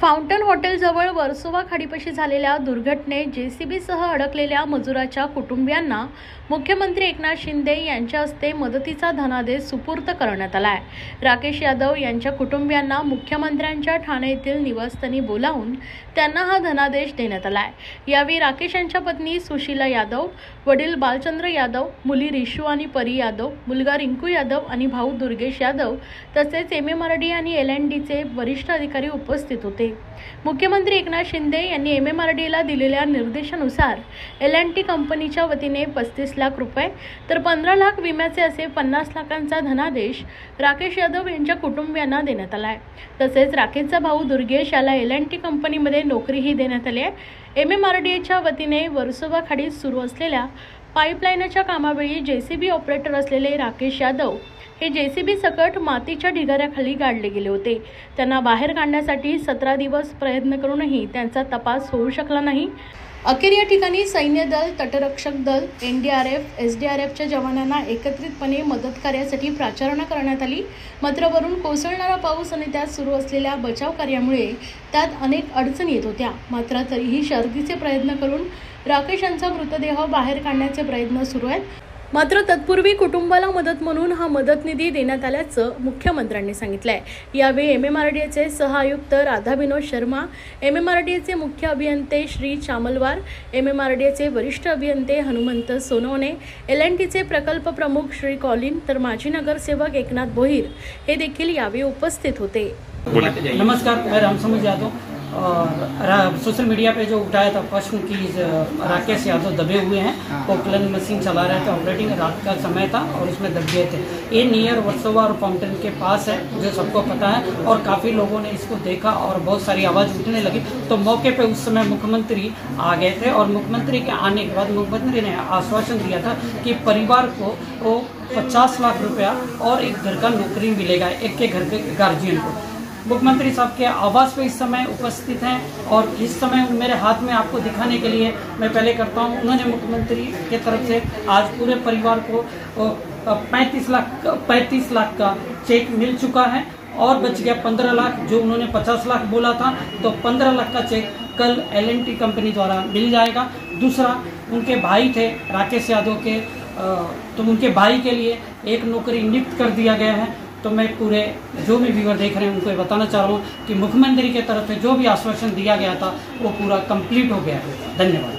Fountain हॉटेलजवळ Versova खाडीपाशी झालेल्या दुर्घटनेत जेसीबीसह अडकलेल्या मजुराच्या कुटुंबियांना मुख्यमंत्री एकनाथ शिंदे यांच्या हस्ते मदतीचा धनादेश सुपूर्द करण्यात आला आहे। राकेश यादव यांच्या कुटुंबियांना मुख्यमंत्र्यांच्या ठाणे येथील निवासस्थानी बोलावून त्यांना हा धनादेश देण्यात आला आहे। यावेळी राकेश यांच्या पत्नी सुशीला यादव, वडील बालचंद्र यादव, मुली रिशू आणि परी यादव, मुलगा रिंकू यादव आणि भाऊ दुर्गेश यादव तसेच MMRD आणि LNDचे वरिष्ठ अधिकारी उपस्थित होते। मुख्यमंत्री एकनाथ शिंदे यांनी MMRDला दिलेल्या निर्देशानुसार LNT कंपनीच्या वतीने 35 लाख रुपये तर 15 लाख विम्याचे असे 50 लाखांचा धनादेश राकेश यादव यांच्या कुटुंबियांना देण्यात आला आहे। तसेच राकेशचा भाऊ दुर्गेश याला LNT कंपनीमध्ये नोकरीही देण्यात आली आहे। MMRDच्या वतीने वर्सोवा खाडीत सुरू असलेल्या पाईपलाईनच्या कामावेळी JCB ऑपरेटर असलेले राकेश यादव हे JCB सकट मातीच्या ढिगाऱ्याखाली गाडले गेले होते। त्यांना बाहेर काढण्यासाठी 17 दिवस प्रयत्न करूनही त्यांचा तपास होऊ शकला नाही। अखेर या ठिकाणी सैन्य दल, तटरक्षक दल, NDRF, SDRFच्या जवानांना एकत्रितपणे मदत कार्यासाठी प्राचारणा करण्यात आली। मात्र वरून कोसळणारा पाऊस आणि त्यात सुरू असलेल्या बचाव कार्यामुळे त्यात अनेक अडचणी येत होत्या। मात्र तरीही शर्थीचे प्रयत्न करून राकेश यांचा मृतदेह बाहेर काढण्याचे प्रयत्न सुरू आहेत। मात्र तत्पूर्वी कुटुंबाला मदत म्हणून हा मदत निधी देण्यात आल्याचं मुख्यमंत्र्यांनी सांगितलंय। यावेळी MMRDचे सहआयुक्त राधा विनोद शर्मा, MMRDचे मुख्य अभियंते श्री चामलवार, MMRDचे वरिष्ठ अभियंते हनुमंत सोनवणे, LNTचे प्रकल्प प्रमुख श्री कॉलिन तर माजी नगरसेवक एकनाथ भोईर हे देखील यावेळी उपस्थित होते। नमस्कार, मैं रामसमझ यादव। और सोशल मीडिया पे जो उठाया था प्रश्न कि राकेश यादव दबे हुए हैं, पोकलन मशीन चला रहे थे, ऑपरेटिंग रात का समय था और उसमें दब गए थे। ये नियर वर्सोवा और फाउंटेन के पास है, जो सबको पता है और काफ़ी लोगों ने इसको देखा और बहुत सारी आवाज़ उठने लगी। तो मौके पे उस समय मुख्यमंत्री आ गए थे और मुख्यमंत्री के आने के बाद मुख्यमंत्री ने आश्वासन दिया था कि परिवार को 50 लाख रुपया और एक घर का नौकरी मिलेगा, एक के घर के गार्जियन को। मुख्यमंत्री साहब के आवास पे इस समय उपस्थित हैं और इस समय मेरे हाथ में आपको दिखाने के लिए मैं पहले करता हूं। उन्होंने मुख्यमंत्री के तरफ से आज पूरे परिवार को 35 लाख का चेक मिल चुका है और बच गया 15 लाख, जो उन्होंने 50 लाख बोला था। तो 15 लाख का चेक कल LNT कंपनी द्वारा मिल जाएगा। दूसरा, उनके भाई थे राकेश यादव के, तो उनके भाई के लिए एक नौकरी नियुक्त कर दिया गया है। तो मैं पूरे जो भी व्यूअर देख रहे हैं उनको ये बताना चाह रहा हूँ कि मुख्यमंत्री की तरफ से जो भी आश्वासन दिया गया था वो पूरा कंप्लीट हो गया है। धन्यवाद।